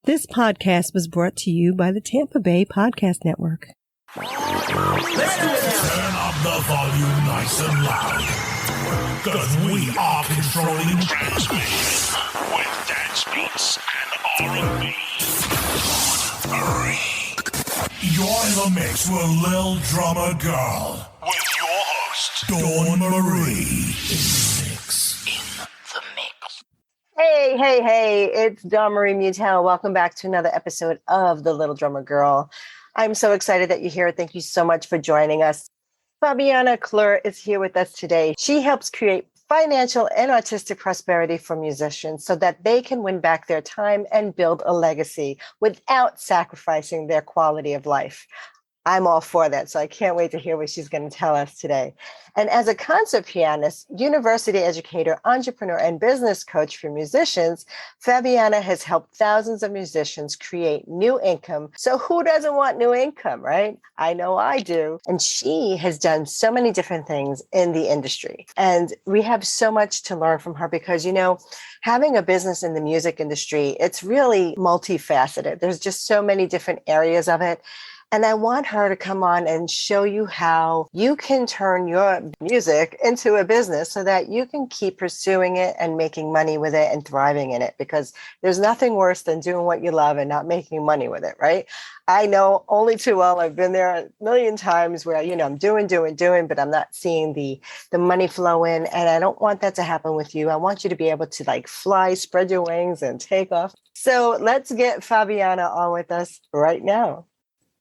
This podcast was brought to you by the Tampa Bay Podcast Network. Turn up the volume nice and loud, because we are controlling transmission with dance beats and R&B. You're in the mix with Lil Drummer Girl with your host, Dawn Marie. Hey, it's Dawn Marie Mutel. Welcome back to another episode of The Little Drummer Girl. I'm so excited that you're here. Thank you so much for joining us. Fabiana Claure is here with us today. She helps create financial and artistic prosperity for musicians so that they can win back their time and build a legacy without sacrificing their quality of life. I'm all for that, so I can't wait to hear what she's going to tell us today. And as a concert pianist, university educator, entrepreneur, and business coach for musicians, Fabiana has helped thousands of musicians create new income. So who doesn't want new income, right? I know I do. And she has done so many different things in the industry. And we have so much to learn from her because, having a business in the music industry, it's really multifaceted. There's just so many different areas of it. And I want her to come on and show you how you can turn your music into a business so that you can keep pursuing it and making money with it and thriving in it, because there's nothing worse than doing what you love and not making money with it, right? I know only too well. I've been there a million times where, I'm doing, but I'm not seeing the money flow in. And I don't want that to happen with you. I want you to be able to fly, spread your wings and take off. So let's get Fabiana on with us right now.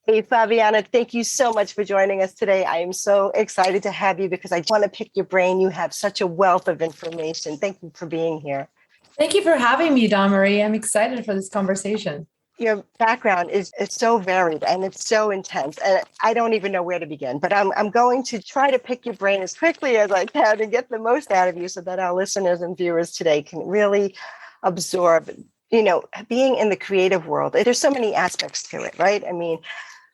Hey, Fabiana, thank you so much for joining us today. I am so excited to have you because I want to pick your brain. You have such a wealth of information. Thank you for being here. Thank you for having me, Dawn Marie. I'm excited for this conversation. Your background is so varied and it's so intense. And I don't even know where to begin, but I'm going to try to pick your brain as quickly as I can and get the most out of you so that our listeners and viewers today can really absorb, being in the creative world. There's so many aspects to it, right? I mean,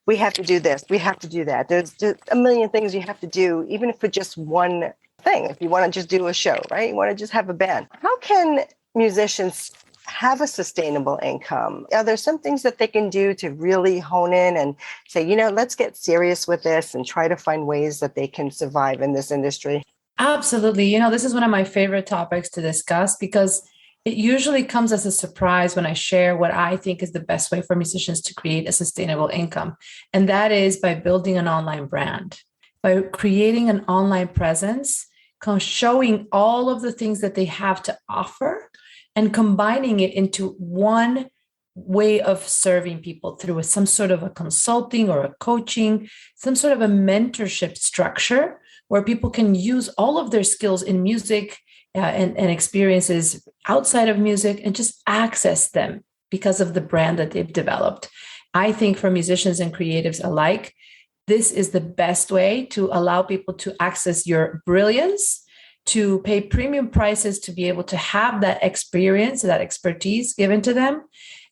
we have to do this, we have to do that. There's a million things you have to do, even for just one thing. If you want to just do a show, right? You want to just have a band. How can musicians have a sustainable income? Are there some things that they can do to really hone in and say, let's get serious with this and try to find ways that they can survive in this industry? Absolutely. This is one of my favorite topics to discuss because it usually comes as a surprise when I share what I think is the best way for musicians to create a sustainable income. And that is by building an online brand, by creating an online presence, showing all of the things that they have to offer and combining it into one way of serving people through some sort of a consulting or a coaching, some sort of a mentorship structure where people can use all of their skills in music and experiences outside of music and just access them because of the brand that they've developed. I think for musicians and creatives alike, this is the best way to allow people to access your brilliance, to pay premium prices, to be able to have that experience, that expertise given to them,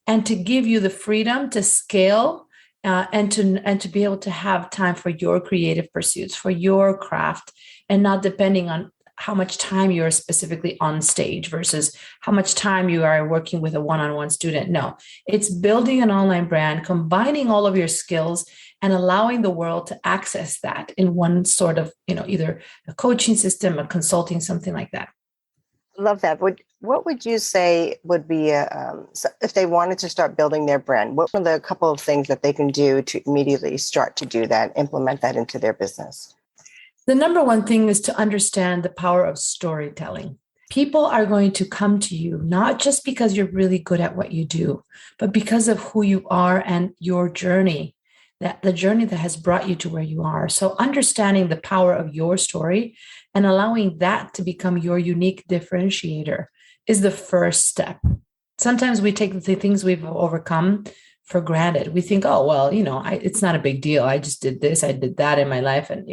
and to give you the freedom to scale and to be able to have time for your creative pursuits, for your craft, and not depending on how much time you're specifically on stage versus how much time you are working with a one-on-one student. No, it's building an online brand, combining all of your skills and allowing the world to access that in one sort of, either a coaching system, a consulting, something like that. Love that. What would you say would be, if they wanted to start building their brand, what are the couple of things that they can do to immediately start to do that, implement that into their business? The number one thing is to understand the power of storytelling. People are going to come to you, not just because you're really good at what you do, but because of who you are and your journey, that the journey that has brought you to where you are. So understanding the power of your story and allowing that to become your unique differentiator is the first step. Sometimes we take the things we've overcome for granted. We think, oh, well, it's not a big deal. I just did this, I did that in my life. And,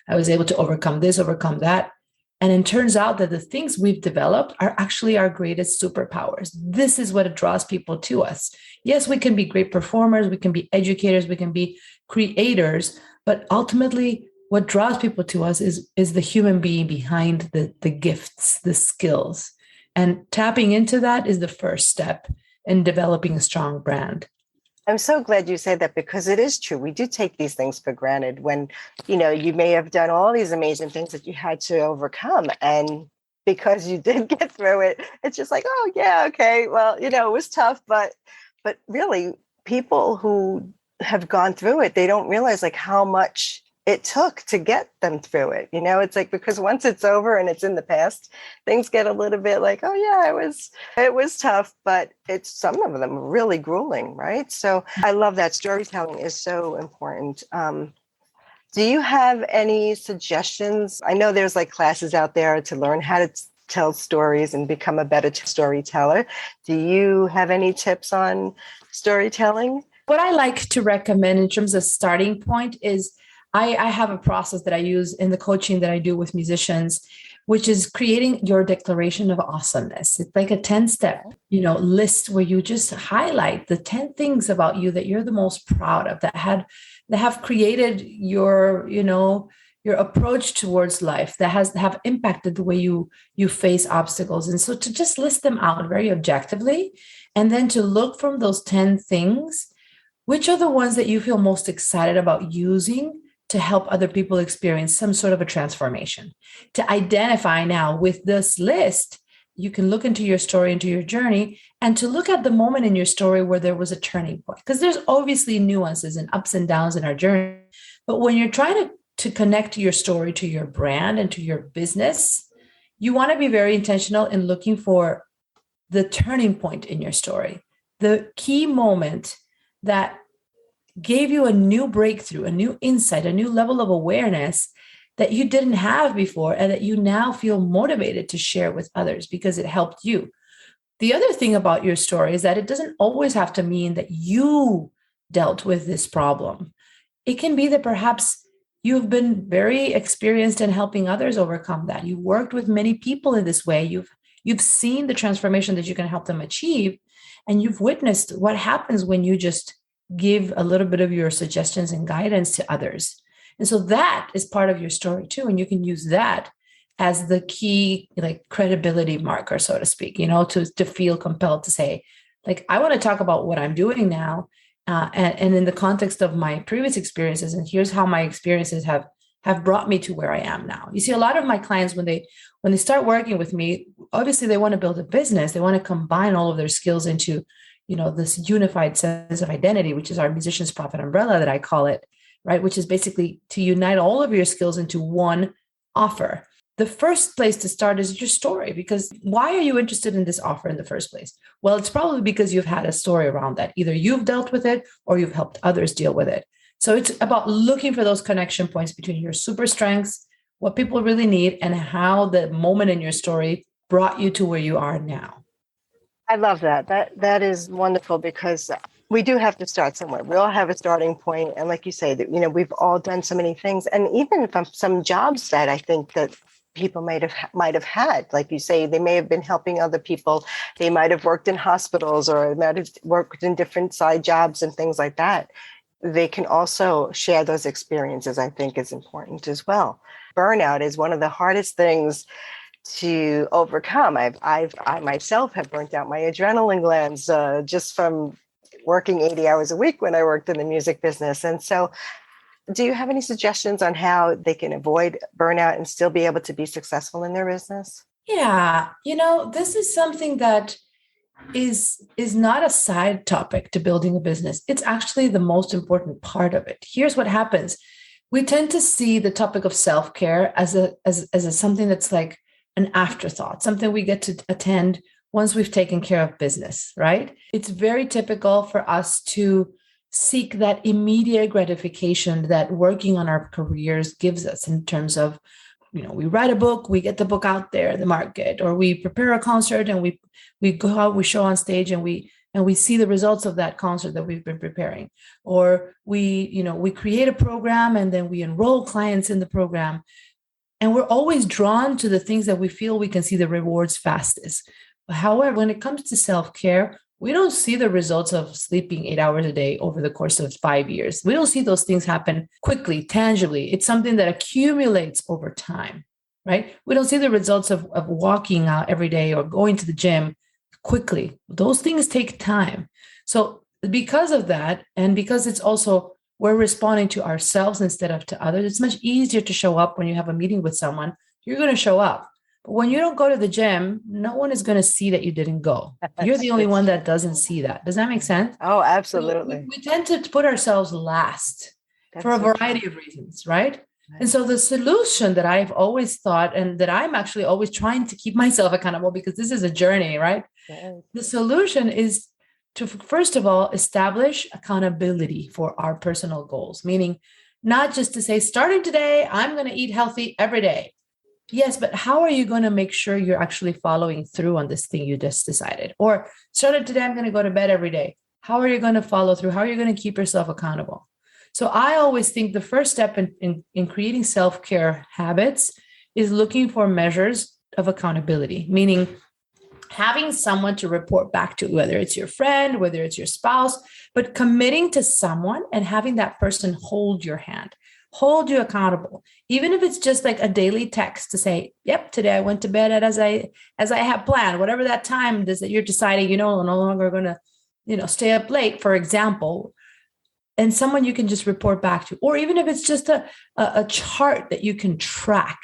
I was able to overcome this, overcome that. And it turns out that the things we've developed are actually our greatest superpowers. This is what draws people to us. Yes, we can be great performers, we can be educators, we can be creators, but ultimately what draws people to us is the human being behind the gifts, the skills. And tapping into that is the first step in developing a strong brand. I'm so glad you said that, because it is true. We do take these things for granted when, you may have done all these amazing things that you had to overcome. And because you did get through it, it's just like, oh yeah, okay. Well, it was tough, but really people who have gone through it, they don't realize like how much it took to get them through it. It's like, because once it's over and it's in the past, things get a little bit like, oh yeah, it was tough, but some of them really grueling, right? So I love that storytelling is so important. Do you have any suggestions? I know there's like classes out there to learn how to tell stories and become a better storyteller. Do you have any tips on storytelling? What I like to recommend in terms of starting point is I have a process that I use in the coaching that I do with musicians, which is creating your declaration of awesomeness. It's like a 10-step, list where you just highlight the 10 things about you that you're the most proud of, that have created your approach towards life, that have impacted the way you face obstacles. And so to just list them out very objectively, and then to look from those 10 things, which are the ones that you feel most excited about using to help other people experience some sort of a transformation. To identify now with this list, you can look into your story, into your journey, and to look at the moment in your story where there was a turning point. Because there's obviously nuances and ups and downs in our journey. But when you're trying to connect your story to your brand and to your business, you want to be very intentional in looking for the turning point in your story, the key moment that gave you a new breakthrough, a new insight, a new level of awareness that you didn't have before, and that you now feel motivated to share with others because it helped you. The other thing about your story is that it doesn't always have to mean that you dealt with this problem. It can be that perhaps you've been very experienced in helping others overcome that. You've worked with many people in this way. You've seen the transformation that you can help them achieve, and you've witnessed what happens when you just give a little bit of your suggestions and guidance to others. And so that is part of your story too. And you can use that as the key, like, credibility marker, so to speak, to feel compelled to say, like, I want to talk about what I'm doing now. And in the context of my previous experiences, and here's how my experiences have brought me to where I am now. You see, a lot of my clients, when they start working with me, obviously they want to build a business. They want to combine all of their skills into this unified sense of identity, which is our musician's profit umbrella that I call it, right? Which is basically to unite all of your skills into one offer. The first place to start is your story, because why are you interested in this offer in the first place? Well, it's probably because you've had a story around that. Either you've dealt with it or you've helped others deal with it. So it's about looking for those connection points between your super strengths, what people really need, and how the moment in your story brought you to where you are now. I love that. That is wonderful, because we do have to start somewhere. We all have a starting point. And like you say, that we've all done so many things. And even from some jobs that I think that people might have had, like you say, they may have been helping other people. They might have worked in hospitals, or might have worked in different side jobs and things like that. They can also share those experiences, I think, is important as well. Burnout is one of the hardest things to overcome. I myself have burnt out my adrenaline glands just from working 80 hours a week when I worked in the music business. And so, do you have any suggestions on how they can avoid burnout and still be able to be successful in their business? Yeah, this is something that is not a side topic to building a business. It's actually the most important part of it. Here's what happens. We tend to see the topic of self-care as a something that's like an afterthought, something we get to attend once we've taken care of business, right? It's very typical for us to seek that immediate gratification that working on our careers gives us, in terms of, we write a book, we get the book out there in the market, or we prepare a concert and we go out, we show on stage, and we see the results of that concert that we've been preparing, or we create a program and then we enroll clients in the program. And we're always drawn to the things that we feel we can see the rewards fastest. However, when it comes to self-care, we don't see the results of sleeping 8 hours a day over the course of 5 years. We don't see those things happen quickly, tangibly. It's something that accumulates over time, right? We don't see the results of walking out every day or going to the gym quickly. Those things take time. So because of that, and because it's also we're responding to ourselves instead of to others, it's much easier to show up when you have a meeting with someone. You're going to show up. But when you don't go to the gym, no one is going to see that you didn't go. You're the only one that doesn't see that. Does that make sense? Oh, So absolutely. we tend to put ourselves last for a That's so variety true. of reasons, right? Right. And so the solution that I've always thought, and that I'm actually always trying to keep myself accountable, because this is a journey, right? Right. The solution is to, first of all, establish accountability for our personal goals, meaning not just to say, starting today, I'm going to eat healthy every day. Yes, but how are you going to make sure you're actually following through on this thing you just decided? Or started today, I'm going to go to bed every day. How are you going to follow through? How are you going to keep yourself accountable? So I always think the first step in creating self-care habits is looking for measures of accountability, meaning having someone to report back to, whether it's your friend, whether it's your spouse, but committing to someone and having that person hold your hand, hold you accountable, even if it's just like a daily text to say, yep, today I went to bed as I had planned, whatever that time is that you're deciding, I'm no longer going to, stay up late, for example, and someone you can just report back to, or even if it's just a chart that you can track,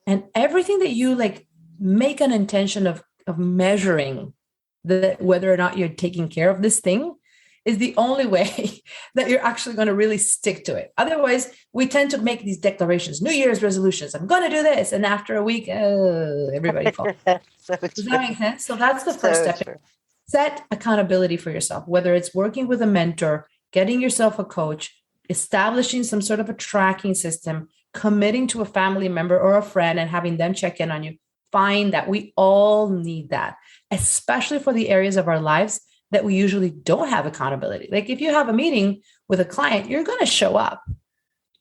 and everything that you like, make an intention of measuring whether or not you're taking care of this thing is the only way that you're actually going to really stick to it. Otherwise, we tend to make these declarations, New Year's resolutions, I'm going to do this. And after a week, everybody falls. So Does true. that make sense? So that's the first So step. true. Set accountability for yourself, whether it's working with a mentor, getting yourself a coach, establishing some sort of a tracking system, committing to a family member or a friend and having them check in on you. Find that we all need that, especially for the areas of our lives that we usually don't have accountability. Like if you have a meeting with a client, you're going to show up,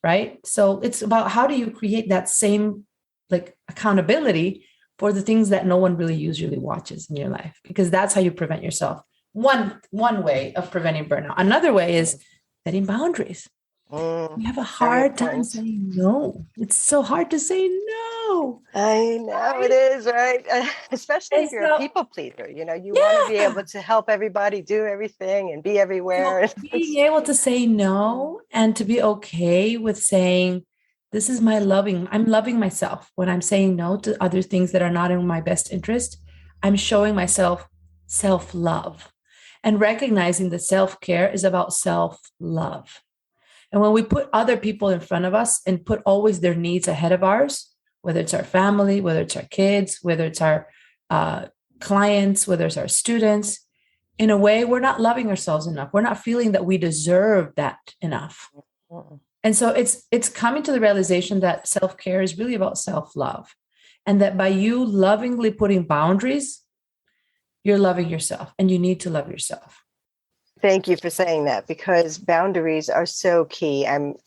right? So it's about how do you create that same like accountability for the things that no one really usually watches in your life, because that's how you prevent yourself. One way of preventing burnout. Another way is setting boundaries. We have a Very hard time important. saying no. It's so hard to say no. I know it Right? is, right? Especially And if you're a so, people pleaser, you want to be able yeah. to help everybody do everything and be So everywhere. being able to say no and to be okay with saying, this is I'm loving myself when I'm saying no to other things that are not in my best interest. I'm showing myself self-love and recognizing that self-care is about self-love. And when we put other people in front of us and put always their needs ahead of ours, whether it's our family, whether it's our kids, whether it's our clients, whether it's our students, in a way, we're not loving ourselves enough. We're not feeling that we deserve that enough. And so it's coming to the realization that self-care is really about self-love. And that by you lovingly putting boundaries, you're loving yourself, and you need to love yourself. Thank you for saying that, because boundaries are so key.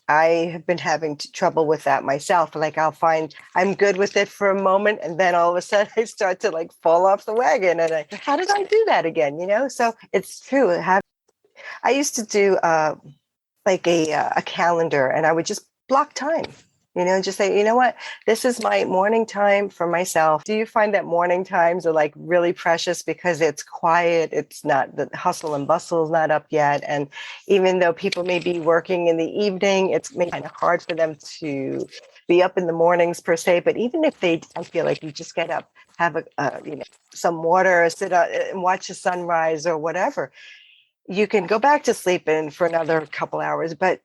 I have been having trouble with that myself. Like I'll find I'm good with it for a moment, and then all of a sudden I start to like fall off the wagon, and how did I do that again? So it's true. I used to do like a calendar, and I would just block time. Just say, you know what, this is my morning time for myself. Do you find that morning times are like really precious because it's quiet? It's not the hustle and bustle is not up yet. And even though people may be working in the evening, it's maybe kind of hard for them to be up in the mornings per se. But even if I feel like you just get up, have some water, sit out and watch the sunrise or whatever, you can go back to sleep in for another couple hours. But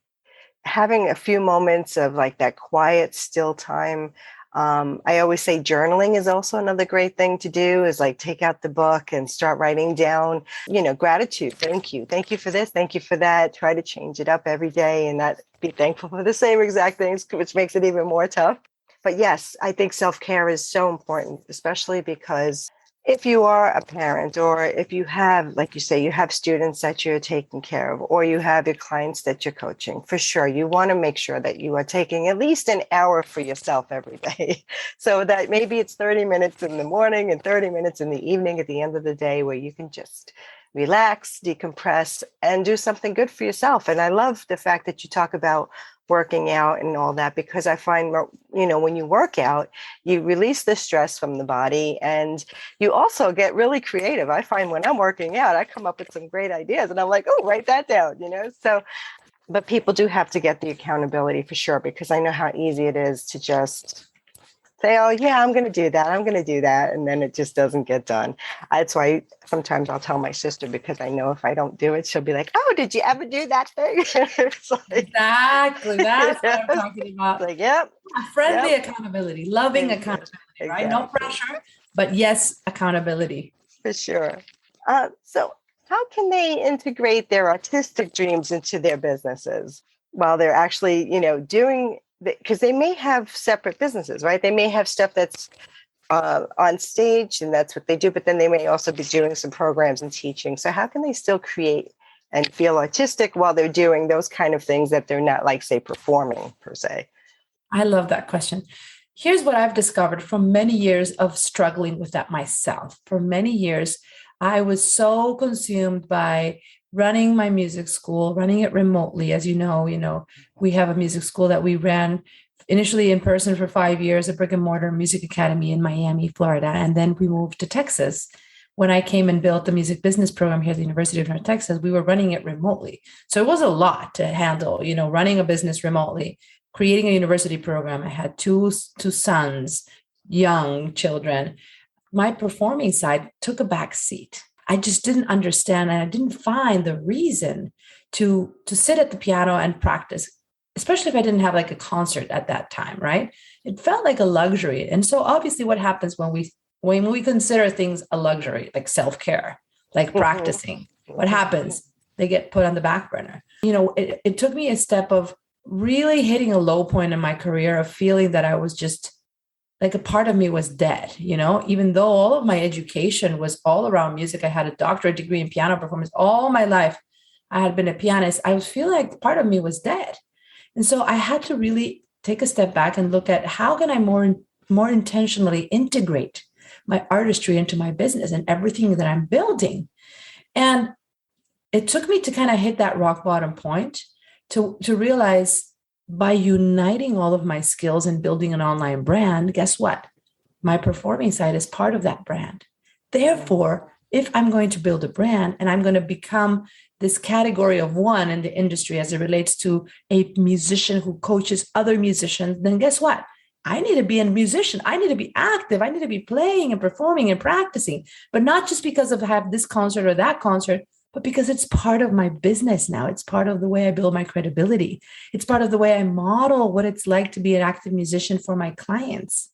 having a few moments of like that quiet, still time. I always say journaling is also another great thing to do, is like take out the book and start writing down, gratitude. Thank you. Thank you for this. Thank you for that. Try to change it up every day and not be thankful for the same exact things, which makes it even more tough. But yes, I think self-care is so important, especially because if you are a parent, or if you have, like you say, you have students that you're taking care of, or you have your clients that you're coaching, for sure, you want to make sure that you are taking at least an hour for yourself every day. So that maybe it's 30 minutes in the morning and 30 minutes in the evening at the end of the day, where you can just relax, decompress, and do something good for yourself. And I love the fact that you talk about working out and all that, because I find, when you work out, you release the stress from the body and you also get really creative. I find when I'm working out, I come up with some great ideas and I'm like, oh, write that down, So, but people do have to get the accountability for sure, because I know how easy it is to just say, oh, yeah, I'm going to do that. I'm going to do that. And then it just doesn't get done. That's why sometimes I'll tell my sister, because I know if I don't do it, she'll be like, oh, did you ever do that thing? It's like, Exactly. That's what I'm talking about. like, yep. Friendly accountability, loving accountability, right? No Exactly. pressure, but yes, accountability. For sure. So how can they integrate their artistic dreams into their businesses while they're actually, doing, because they may have separate businesses, right? They may have stuff that's on stage and that's what they do, but then they may also be doing some programs and teaching. So how can they still create and feel artistic while they're doing those kind of things that they're not, like, say, performing per se? I love that question. Here's what I've discovered from many years of struggling with that myself. For many years, I was so consumed by running my music school, running it remotely. As you know, we have a music school that we ran initially in person for 5 years, a brick and mortar music academy in Miami, Florida. And then we moved to Texas. When I came and built the music business program here at the University of North Texas, we were running it remotely. So it was a lot to handle, running a business remotely, creating a university program. I had two sons, young children. My performing side took a back seat. I just didn't understand, and I didn't find the reason to sit at the piano and practice, especially if I didn't have like a concert at that time, right? It felt like a luxury. And so obviously what happens when we consider things a luxury, like self-care, like practicing, what happens? They get put on the back burner. It took me a step of really hitting a low point in my career of feeling that I was just like a part of me was dead, even though all of my education was all around music. I had a doctorate degree in piano performance all my life. I had been a pianist. I was feeling like part of me was dead. And so I had to really take a step back and look at how can I more intentionally integrate my artistry into my business and everything that I'm building. And it took me to kind of hit that rock bottom point to realize, by uniting all of my skills and building an online brand, guess what? My performing side is part of that brand. Therefore, if I'm going to build a brand and I'm going to become this category of one in the industry as it relates to a musician who coaches other musicians, then guess what? I need to be a musician. I need to be active. I need to be playing and performing and practicing, but not just because of have this concert or that concert, but because it's part of my business now. It's part of the way I build my credibility. It's part of the way I model what it's like to be an active musician for my clients.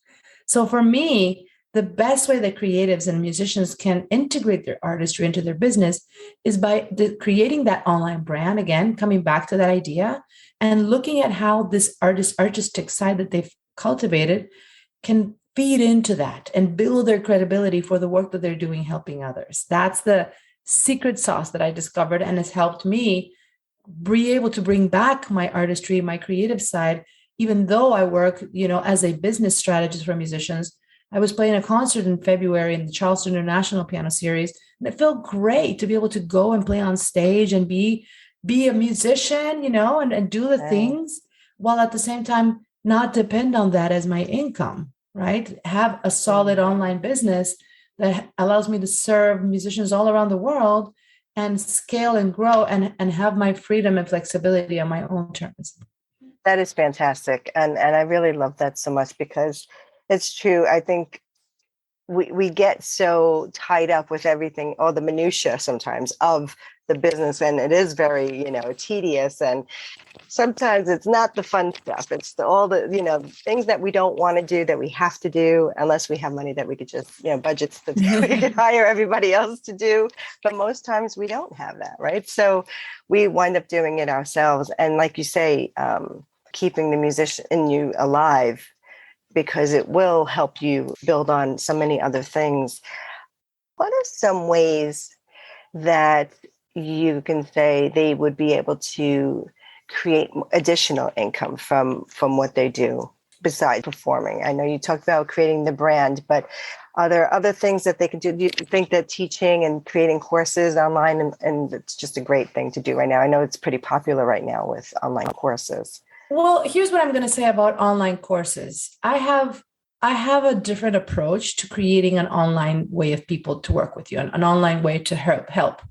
So for me, the best way that creatives and musicians can integrate their artistry into their business is by creating that online brand, again, coming back to that idea and looking at how this artistic side that they've cultivated can feed into that and build their credibility for the work that they're doing, helping others. That's the secret sauce that I discovered and has helped me be able to bring back my artistry, my creative side, even though I work, as a business strategist for musicians. I was playing a concert in February in the Charleston International Piano Series, and it felt great to be able to go and play on stage and be a musician, and do the things while at the same time not depend on that as my income, right? Have a solid online business that allows me to serve musicians all around the world and scale and grow and have my freedom and flexibility on my own terms. That is fantastic. And I really love that so much, because it's true. I think we get so tied up with everything, or the minutia sometimes of the business, and it is very, tedious, and sometimes it's not the fun stuff. It's all the, things that we don't want to do that we have to do, unless we have money that we could just, budgets that we could hire everybody else to do. But most times we don't have that, right? So we wind up doing it ourselves. And like you say, keeping the musician in you alive, because it will help you build on so many other things. What are some ways that you can say they would be able to create additional income from what they do besides performing? I know you talked about creating the brand, but are there other things that they can do? Do you think that teaching and creating courses online, and it's just a great thing to do right now? I know it's pretty popular right now with online courses. Well, here's what I'm going to say about online courses. I have a different approach to creating an online way of people to work with you, an online way to help.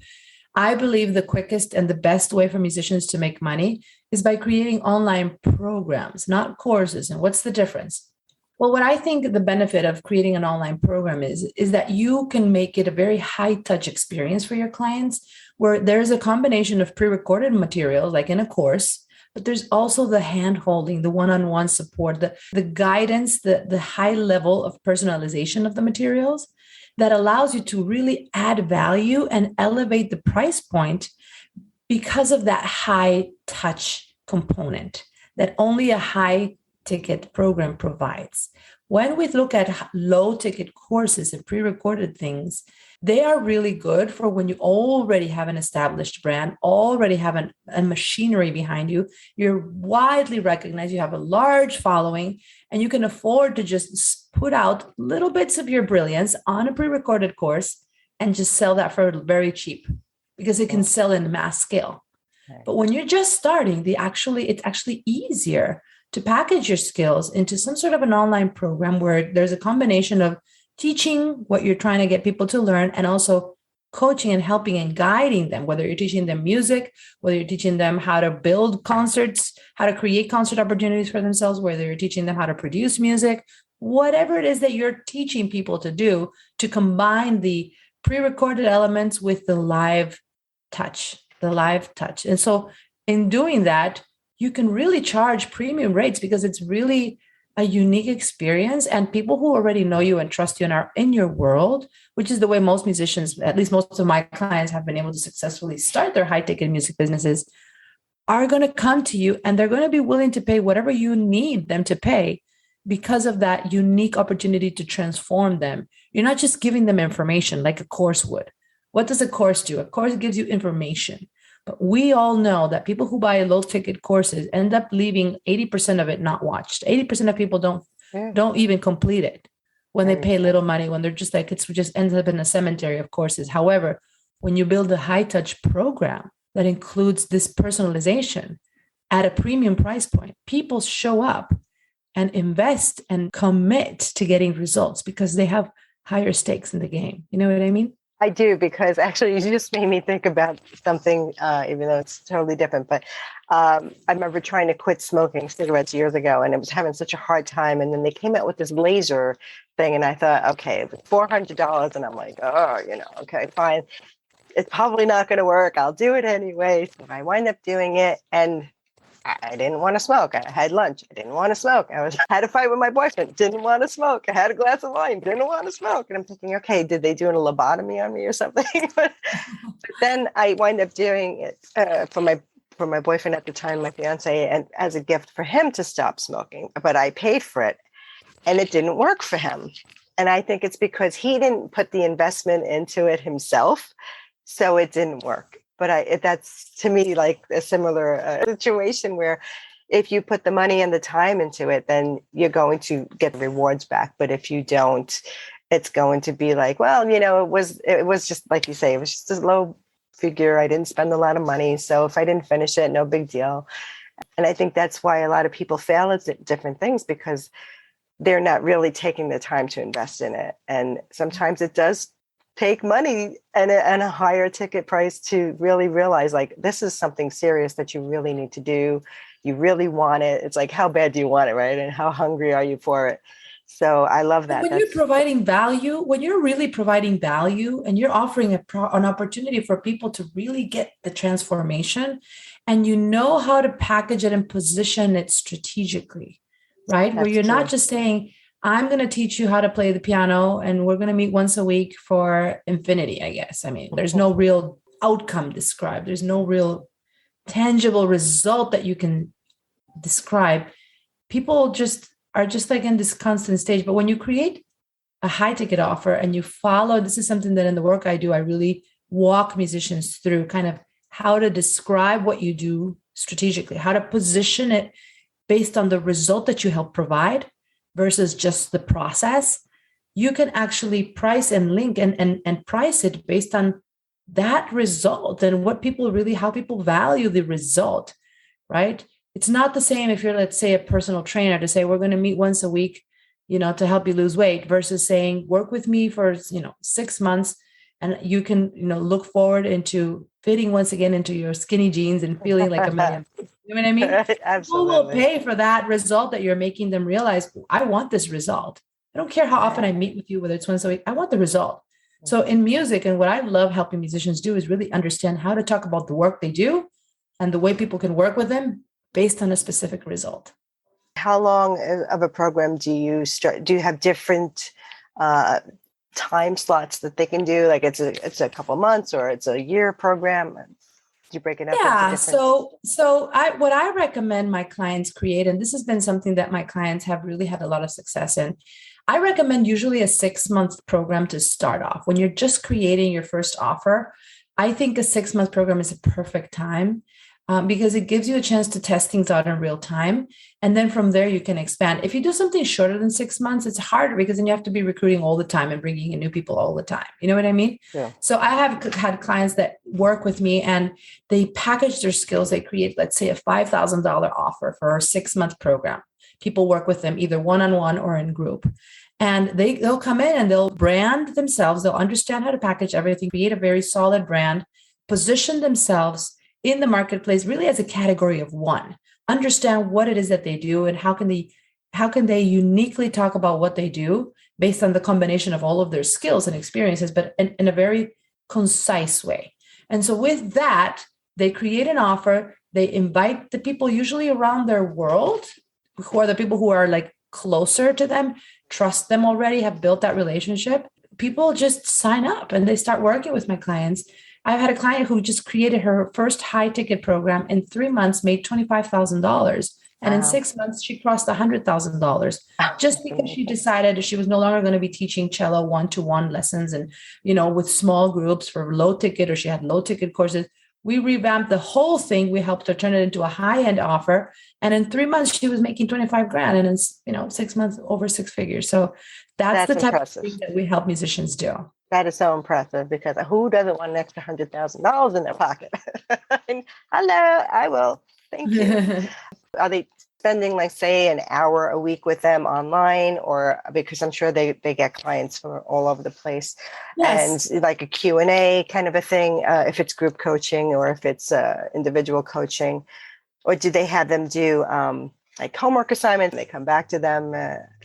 I believe the quickest and the best way for musicians to make money is by creating online programs, not courses. And what's the difference? Well, what I think the benefit of creating an online program is that you can make it a very high touch experience for your clients, where there's a combination of pre-recorded materials, like in a course, but there's also the hand holding, the one-on-one support, the guidance, the high level of personalization of the materials that allows you to really add value and elevate the price point because of that high touch component that only a high ticket program provides. When we look at low ticket courses and pre-recorded things, they are really good for when you already have an established brand, already have a machinery behind you, you're widely recognized, you have a large following, and you can afford to just put out little bits of your brilliance on a pre-recorded course and just sell that for very cheap because it can sell in mass scale. But when you're just starting, it's actually easier to package your skills into some sort of an online program where there's a combination of teaching what you're trying to get people to learn and also coaching and helping and guiding them, whether you're teaching them music, whether you're teaching them how to build concerts, how to create concert opportunities for themselves, whether you're teaching them how to produce music, whatever it is that you're teaching people to do, to combine the pre-recorded elements with the live touch. And so in doing that, you can really charge premium rates because it's really a unique experience, and people who already know you and trust you and are in your world, which is the way most musicians, at least most of my clients, have been able to successfully start their high ticket music businesses, are going to come to you and they're going to be willing to pay whatever you need them to pay because of that unique opportunity to transform them. You're not just giving them information like a course would. What does a course do? A course gives you information. But we all know that people who buy low ticket courses end up leaving 80% of it not watched. 80% of people don't even complete it when they pay little money, when they're just like, it just ends up in a cemetery of courses. However, when you build a high touch program that includes this personalization at a premium price point, people show up and invest and commit to getting results because they have higher stakes in the game. You know what I mean? I do, because actually you just made me think about something, even though it's totally different. But I remember trying to quit smoking cigarettes years ago, and it was having such a hard time. And then they came out with this laser thing, and I thought, okay, it was $400. And I'm like, oh, okay, fine. It's probably not going to work. I'll do it anyway. So I wind up doing it, and I didn't want to smoke. I had lunch. I didn't want to smoke. Had a fight with my boyfriend. Didn't want to smoke. I had a glass of wine. Didn't want to smoke. And I'm thinking, okay, did they do a lobotomy on me or something? But then I wind up doing it for my boyfriend at the time, my fiance, and as a gift for him to stop smoking. But I paid for it, and it didn't work for him. And I think it's because he didn't put the investment into it himself, so it didn't work. But that's to me like a similar situation where if you put the money and the time into it, then you're going to get the rewards back. But if you don't, it's going to be like, well, it was just like you say, it was just a low figure. I didn't spend a lot of money. So if I didn't finish it, no big deal. And I think that's why a lot of people fail at different things, because they're not really taking the time to invest in it. And sometimes it does take money and a higher ticket price to really realize, like, this is something serious that you really need to do. You really want it. It's like, how bad do you want it, right? And how hungry are you for it? So I love that. When you're providing value, when you're really providing value and you're offering an opportunity for people to really get the transformation, and you know how to package it and position it strategically, right? Where you're not just saying, I'm going to teach you how to play the piano and we're going to meet once a week for infinity, I guess. I mean, there's no real outcome described. There's no real tangible result that you can describe. People are just like in this constant stage. But when you create a high ticket offer and you follow, this is something that in the work I do, I really walk musicians through kind of how to describe what you do strategically, how to position it based on the result that you help provide versus just the process. You can actually price and link and price it based on that result and what people really, how people value the result, right? It's not the same if you're, let's say, a personal trainer to say, we're going to meet once a week, to help you lose weight versus saying, work with me for, 6 months and you can, look forward into fitting once again into your skinny jeans and feeling like a million. You know what I mean? Absolutely. People will pay for that result that you're making them realize, I want this result. I don't care how often I meet with you, whether it's once a week, I want the result. So in music, and what I love helping musicians do is really understand how to talk about the work they do and the way people can work with them based on a specific result. How long of a program do you start? Do you have different time slots that they can do? Like it's a couple months or it's a year program? Do you break it up? Yeah. Into different... What I recommend my clients create, and this has been something that my clients have really had a lot of success in. I recommend usually a 6-month program to start off. When you're just creating your first offer, I think a 6-month program is a perfect time. Because it gives you a chance to test things out in real time. And then from there, you can expand. If you do something shorter than 6 months, it's harder because then you have to be recruiting all the time and bringing in new people all the time. You know what I mean? Yeah. So I have had clients that work with me and they package their skills. They create, let's say, a $5,000 offer for a 6-month program. People work with them either one-on-one or in group. And they'll come in and they'll brand themselves. They'll understand how to package everything, create a very solid brand, position themselves in the marketplace, really as a category of one, understand what it is that they do and how can they uniquely talk about what they do based on the combination of all of their skills and experiences, but in a very concise way. And so with that, they create an offer, they invite the people usually around their world, who are the people who are like closer to them, trust them already, have built that relationship. People just sign up and they start working with my clients. I've had a client who just created her first high ticket program in 3 months, made $25,000. And in 6 months, she crossed $100,000 just because she decided she was no longer going to be teaching cello one-to-one lessons and, with small groups for low ticket, or she had low ticket courses. We revamped the whole thing. We helped her turn it into a high-end offer. And in 3 months, she was making 25 grand. And in, 6 months, over 6 figures. So that's the type impressive. of thing that we help musicians do. That is so impressive because who doesn't want an extra $100,000 in their pocket? Hello, I will. Thank you. Are they spending, like, say, an hour a week with them online, or because I'm sure they get clients from all over the place, yes. And like a Q&A kind of a thing, if it's group coaching or if it's individual coaching, or do they have them do like homework assignments? They come back to them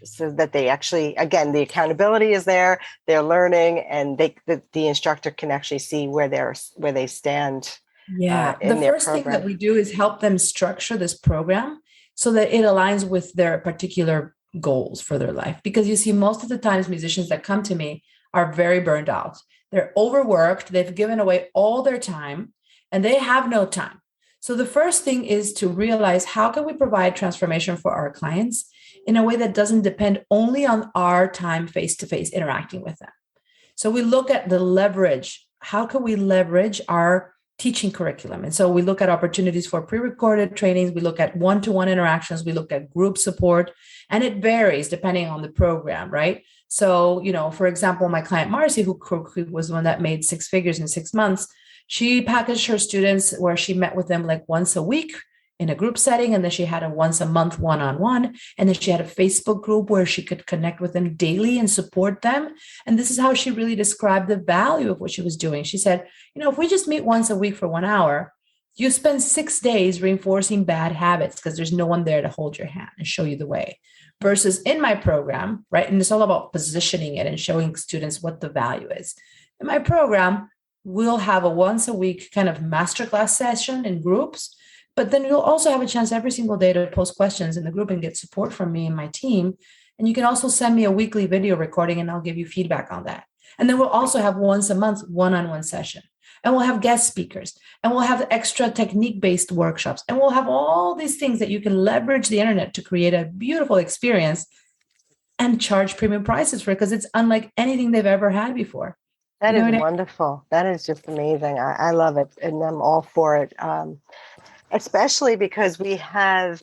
so that they actually, again, the accountability is there, they're learning, and the instructor can actually see where they stand. Yeah. The first thing that we do is help them structure this program so that it aligns with their particular goals for their life. Because you see, most of the times musicians that come to me are very burned out. They're overworked. They've given away all their time and they have no time. So the first thing is to realize, how can we provide transformation for our clients in a way that doesn't depend only on our time face-to-face interacting with them? So we look at the leverage. How can we leverage our teaching curriculum? And so we look at opportunities for pre-recorded trainings. We look at one-to-one interactions. We look at group support, and it varies depending on the program, right? So, for example, my client Marcy, who was the one that made 6 figures in 6 months, she packaged her students where she met with them like once a week in a group setting. And then she had a once a month one-on-one. And then she had a Facebook group where she could connect with them daily and support them. And this is how she really described the value of what she was doing. She said, if we just meet once a week for 1 hour, you spend 6 days reinforcing bad habits because there's no one there to hold your hand and show you the way. Versus in my program, right? And it's all about positioning it and showing students what the value is. In my program, we'll have a once a week kind of masterclass session in groups, but then you'll also have a chance every single day to post questions in the group and get support from me and my team. And you can also send me a weekly video recording and I'll give you feedback on that. And then we'll also have once a month one-on-one session, and we'll have guest speakers, and we'll have extra technique-based workshops, and we'll have all these things that you can leverage the internet to create a beautiful experience and charge premium prices for it, because it's unlike anything they've ever had before. That is wonderful. That is just amazing. I love it. And I'm all for it. Especially because we have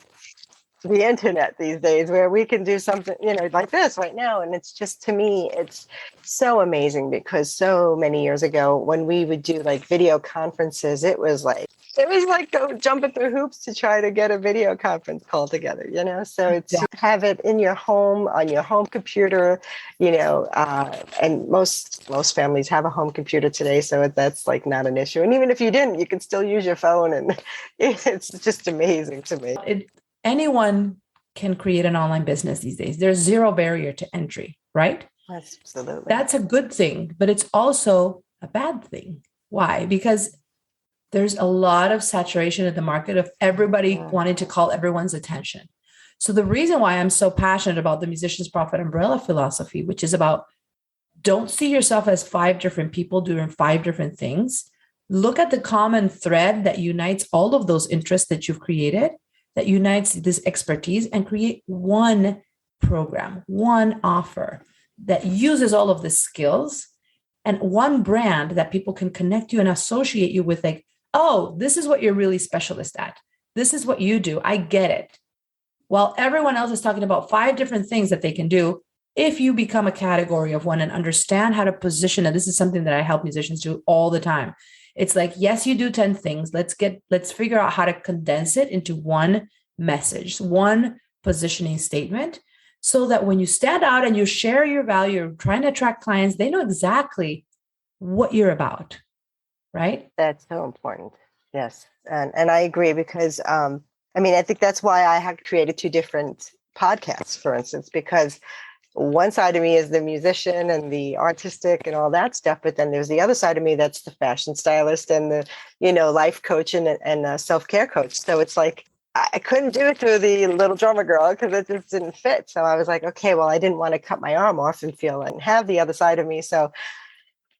the internet these days where we can do something, like this right now. And it's just, to me, it's so amazing because so many years ago when we would do like video conferences, it was like it was like jumping through hoops to try to get a video conference call together, so it's have it in your home, on your home computer, and most families have a home computer today, so that's like not an issue. And even if you didn't, you can still use your phone, and it's just amazing to me. Anyone can create an online business these days. There's zero barrier to entry, right? Absolutely. That's a good thing, but it's also a bad thing. Why? Because there's a lot of saturation in the market of everybody wanting to call everyone's attention. So the reason why I'm so passionate about the Musician's Profit Umbrella philosophy, which is about don't see yourself as 5 different people doing 5 different things. Look at the common thread that unites all of those interests that you've created, that unites this expertise, and create one program, one offer that uses all of the skills, and one brand that people can connect you and associate you with, like, oh, this is what you're really specialist at. This is what you do. I get it. While everyone else is talking about 5 different things that they can do, if you become a category of one and understand how to position it, this is something that I help musicians do all the time. It's like, yes, you do 10 things. Let's figure out how to condense it into one message, one positioning statement, so that when you stand out and you share your value, you're trying to attract clients, they know exactly what you're about, right? That's so important. Yes. And I agree, because I think that's why I have created 2 different podcasts, for instance, because one side of me is the musician and the artistic and all that stuff, but then there's the other side of me that's the fashion stylist and the life coach and self-care coach. So it's like I couldn't do it through the Little Drummer Girl because it just didn't fit. So I was like, okay, well, I didn't want to cut my arm off and feel and have the other side of me. So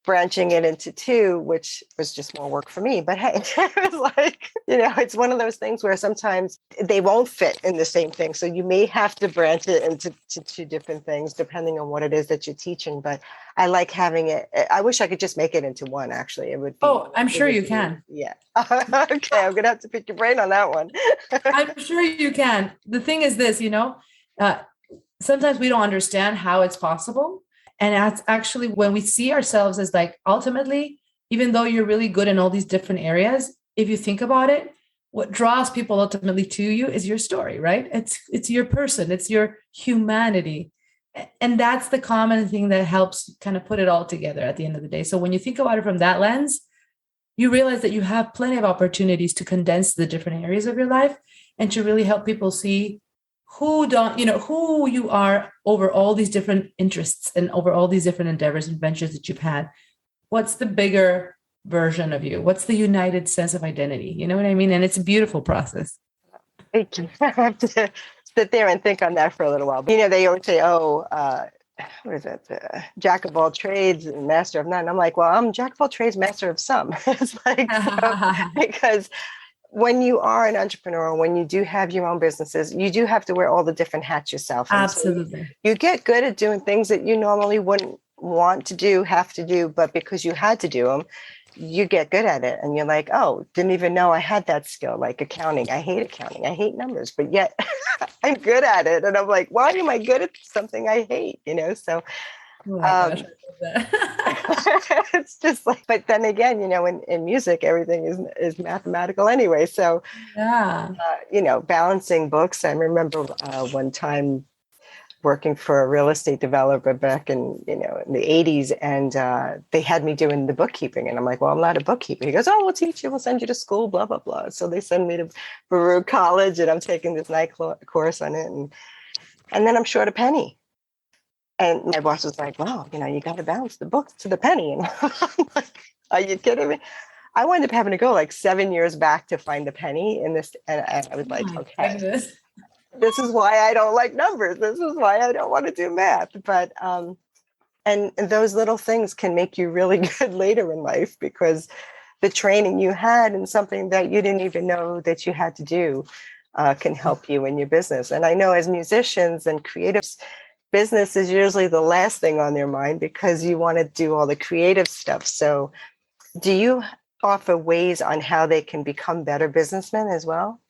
branching it into 2, which was just more work for me. But hey, it was like, it's one of those things where sometimes they won't fit in the same thing. So you may have to branch it into 2 different things, depending on what it is that you're teaching. But I like having it. I wish I could just make it into one, actually. It would be. Oh, I'm sure you can. Yeah. Okay. I'm going to have to pick your brain on that one. I'm sure you can. The thing is this, sometimes we don't understand how it's possible. And that's actually when we see ourselves as, like, ultimately, even though you're really good in all these different areas, if you think about it, what draws people ultimately to you is your story, right? It's your person, it's your humanity. And that's the common thing that helps kind of put it all together at the end of the day. So when you think about it from that lens, you realize that you have plenty of opportunities to condense the different areas of your life and to really help people see who you are over all these different interests and over all these different endeavors and ventures that you've had. What's the bigger version of you? What's the united sense of identity? You know what I mean? And it's a beautiful process. Thank you. I have to sit there and think on that for a little while. But, they always say, what is it? Jack of all trades and master of none. I'm like, well, I'm jack of all trades, master of some. It's like, because when you are an entrepreneur, when you do have your own businesses, you do have to wear all the different hats yourself. And absolutely. So you get good at doing things that you normally wouldn't want to do, have to do, but because you had to do them, you get good at it. And you're like, oh, didn't even know I had that skill, like accounting. I hate accounting. I hate numbers, but yet I'm good at it. And I'm like, why am I good at something I hate? So it's just like, but then again, in music, everything is mathematical anyway. So, yeah, balancing books. I remember one time working for a real estate developer back in the 80s, and they had me doing the bookkeeping, and I'm like, well, I'm not a bookkeeper. He goes, oh, we'll teach you, we'll send you to school, blah, blah, blah. So they send me to Baruch College, and I'm taking this night course on it. And then I'm short a penny. And my boss was like, well, you got to balance the books to the penny. And I'm like, are you kidding me? I wound up having to go like 7 years back to find a penny in this. And I was like, okay, this is why I don't like numbers. This is why I don't want to do math. But, and those little things can make you really good later in life, because the training you had in something that you didn't even know that you had to do can help you in your business. And I know as musicians and creatives, business is usually the last thing on their mind because you want to do all the creative stuff. So do you offer ways on how they can become better businessmen as well?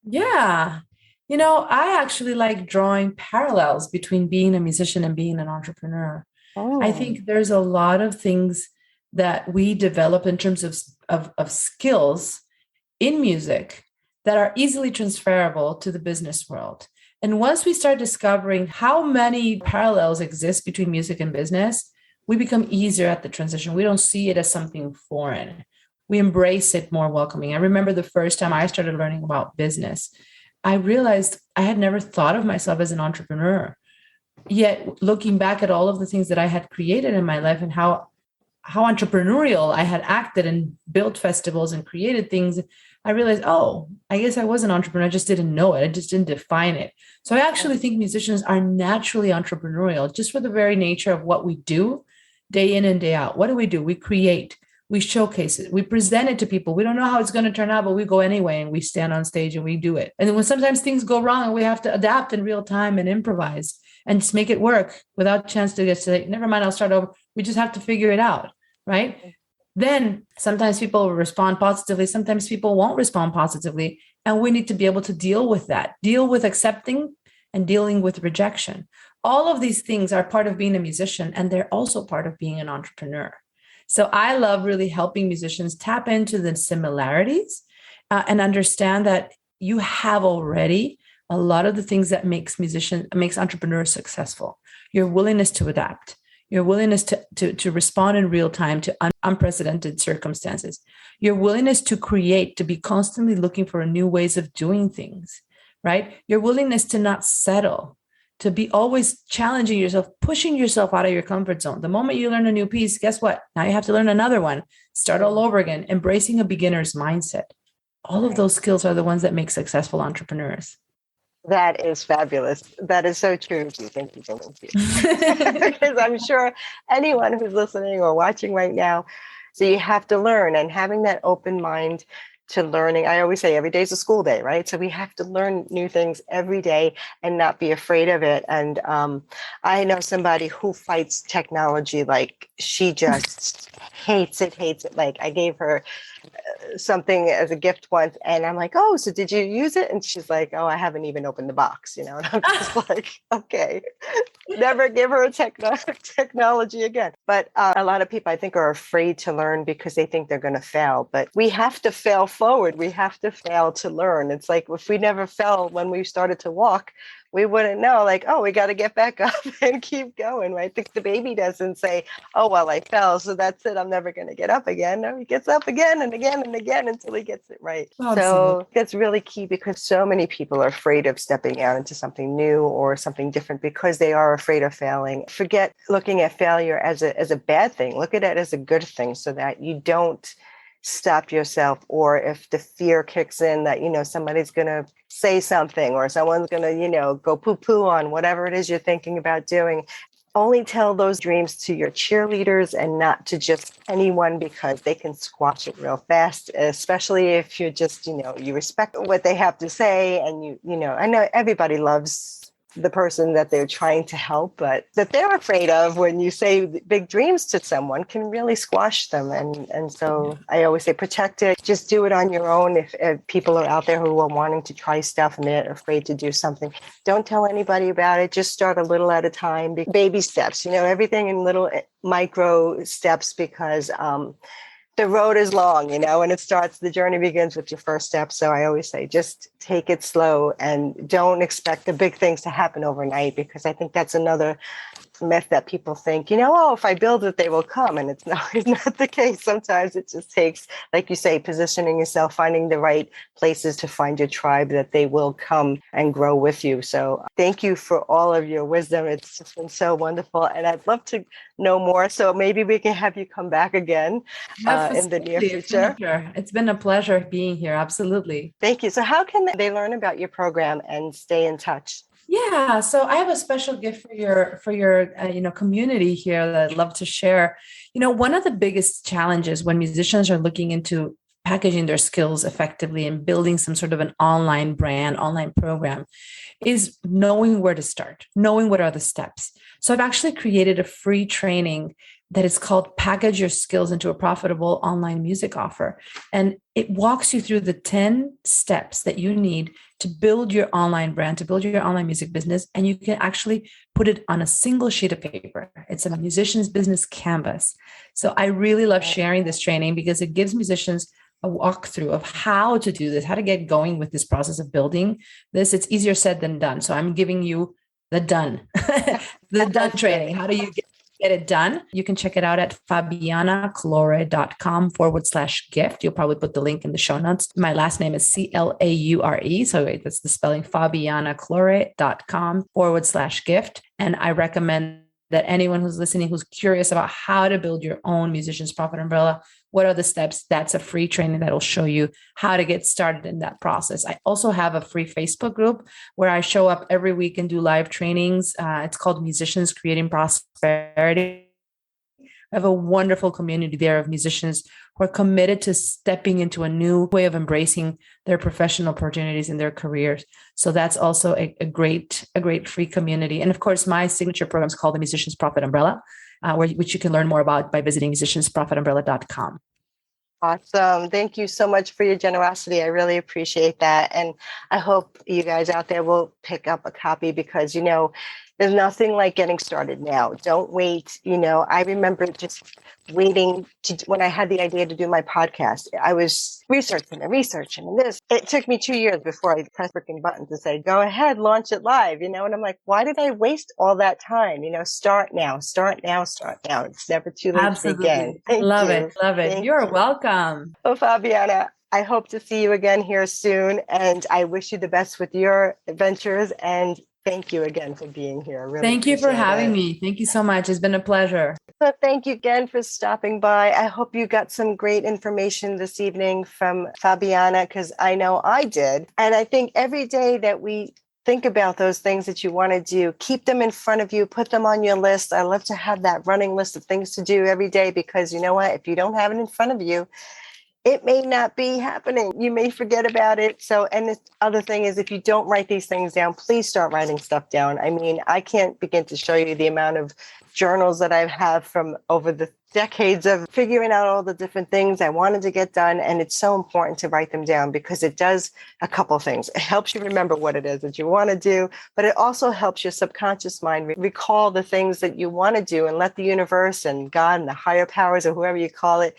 Yeah. I actually like drawing parallels between being a musician and being an entrepreneur. Oh. I think there's a lot of things that we develop in terms of skills in music that are easily transferable to the business world. And once we start discovering how many parallels exist between music and business, we become easier at the transition. We don't see it as something foreign. We embrace it more welcoming. I remember the first time I started learning about business, I realized I had never thought of myself as an entrepreneur. Yet looking back at all of the things that I had created in my life and how entrepreneurial I had acted and built festivals and created things, I realized, oh, I guess I was an entrepreneur. I just didn't know it. I just didn't define it. So I actually think musicians are naturally entrepreneurial just for the very nature of what we do day in and day out. What do? We create, we showcase it, we present it to people. We don't know how it's going to turn out, but we go anyway and we stand on stage and we do it. And then when sometimes things go wrong, we have to adapt in real time and improvise and just make it work without a chance to get to say, never mind, I'll start over. We just have to figure it out, right? Then sometimes people will respond positively. Sometimes people won't respond positively. And we need to be able to deal with that, deal with accepting and dealing with rejection. All of these things are part of being a musician, and they're also part of being an entrepreneur. So I love really helping musicians tap into the similarities and understand that you have already a lot of the things that makes entrepreneurs successful. Your willingness to adapt, your willingness to respond in real time to unprecedented circumstances, your willingness to create, to be constantly looking for new ways of doing things, right? Your willingness to not settle, to be always challenging yourself, pushing yourself out of your comfort zone. The moment you learn a new piece, guess what? Now you have to learn another one, start all over again, embracing a beginner's mindset. All of those skills are the ones that make successful entrepreneurs. That is fabulous. That is so true. Thank you. Because I'm sure anyone who's listening or watching right now, so you have to learn, and having that open mind to learning. I always say every day is a school day, right? So we have to learn new things every day and not be afraid of it. And I know somebody who fights technology like she just hates it. Like I gave her something as a gift once, and I'm like, oh, so did you use it? And she's like, oh, I haven't even opened the box, and I'm just like, okay, never give her a technology again. But a lot of people, I think, are afraid to learn because they think they're going to fail. But we have to fail forward. We have to fail to learn. It's like if we never fell when we started to walk, we wouldn't know, like, oh, we got to get back up and keep going, right? The baby doesn't say, oh, well, I fell, so that's it, I'm never going to get up again. No, he gets up again and again and again until he gets it right. Absolutely. So that's really key, because so many people are afraid of stepping out into something new or something different because they are afraid of failing. Forget looking at failure as a bad thing. Look at it as a good thing, so that you don't stop yourself, or if the fear kicks in that, somebody's going to say something, or someone's going to, go poo-poo on whatever it is you're thinking about doing. Only tell those dreams to your cheerleaders and not to just anyone, because they can squash it real fast, especially if you're just, you respect what they have to say. And I know everybody loves the person that they're trying to help, but that they're afraid of when you say big dreams to someone can really squash them. And so I always say, protect it. Just do it on your own. If people are out there who are wanting to try stuff and they're afraid to do something, don't tell anybody about it. Just start a little at a time. Baby steps, everything in little micro steps, because the road is long, and the journey begins with your first step. So I always say, just take it slow and don't expect the big things to happen overnight, because I think that's another myth that people think, if I build it, they will come. And it's not the case. Sometimes it just takes, like you say, positioning yourself, finding the right places to find your tribe, that they will come and grow with you. So thank you for all of your wisdom. It's just been so wonderful. And I'd love to know more. So maybe we can have you come back again in the near future. It's been a pleasure being here. Absolutely. Thank you. So how can they learn about your program and stay in touch? Yeah, so I have a special gift for your community here that I'd love to share. One of the biggest challenges when musicians are looking into packaging their skills effectively and building some sort of an online brand, online program, is knowing where to start, knowing what are the steps. So I've actually created a free training that is called Package Your Skills into a Profitable Online Music Offer. And it walks you through the 10 steps that you need to build your online brand, to build your online music business. And you can actually put it on a single sheet of paper. It's a musician's business canvas. So I really love sharing this training because it gives musicians a walkthrough of how to do this, how to get going with this process of building this. It's easier said than done. So I'm giving you the done, the done training. How do you get it done? You can check it out at fabianaclaure.com/gift. You'll probably put the link in the show notes. My last name is Claure. So that's the spelling, fabianaclaure.com/gift. And I recommend that anyone who's listening, who's curious about how to build your own musician's profit umbrella, what are the steps? That's a free training that will show you how to get started in that process. I also have a free Facebook group where I show up every week and do live trainings. It's called Musicians Creating Prosperity. I have a wonderful community there of musicians who are committed to stepping into a new way of embracing their professional opportunities in their careers. So that's also a great free community. And of course, my signature program is called the Musician's Profit Umbrella, which you can learn more about by visiting musiciansprofitumbrella.com. Awesome. Thank you so much for your generosity. I really appreciate that. And I hope you guys out there will pick up a copy because, there's nothing like getting started now. Don't wait. I remember just waiting when I had the idea to do my podcast. I was researching and this. It took me 2 years before I pressed freaking button to say, go ahead, launch it live, and I'm like, why did I waste all that time? Start now. It's never too late Absolutely. to begin. Thank Love you. it. Thank You're you. welcome. Well, Fabiana, I hope to see you again here soon, and I wish you the best with your adventures, and thank you again for being here. Really Thank you for appreciate having it. me. Thank you so much. It's been a pleasure. So thank you again for stopping by. I hope you got some great information this evening from Fabiana, because I know I did. And I think every day that we think about those things that you want to do, keep them in front of you, put them on your list. I love to have that running list of things to do every day, because you know what? If you don't have it in front of you, it may not be happening. You may forget about it. So, and the other thing is, if you don't write these things down, please start writing stuff down. I mean, I can't begin to show you the amount of journals that I have from over the decades of figuring out all the different things I wanted to get done. And it's so important to write them down, because it does a couple of things. It helps you remember what it is that you want to do, but it also helps your subconscious mind recall the things that you want to do, and let the universe and God and the higher powers, or whoever you call it,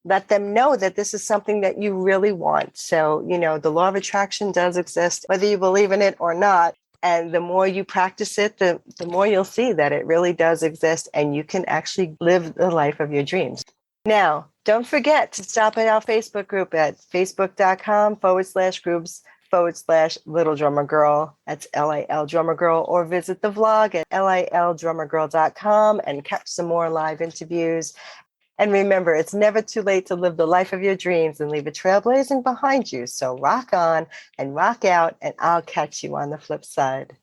let them know that this is something that you really want. So, the law of attraction does exist, whether you believe in it or not. And the more you practice it, the more you'll see that it really does exist, and you can actually live the life of your dreams. Now, don't forget to stop at our Facebook group at facebook.com/groups/Little Drummer Girl. That's LIL Drummer Girl, or visit the vlog at lildrummergirl.com and catch some more live interviews. And remember, it's never too late to live the life of your dreams and leave a trailblazing behind you. So rock on and rock out, and I'll catch you on the flip side.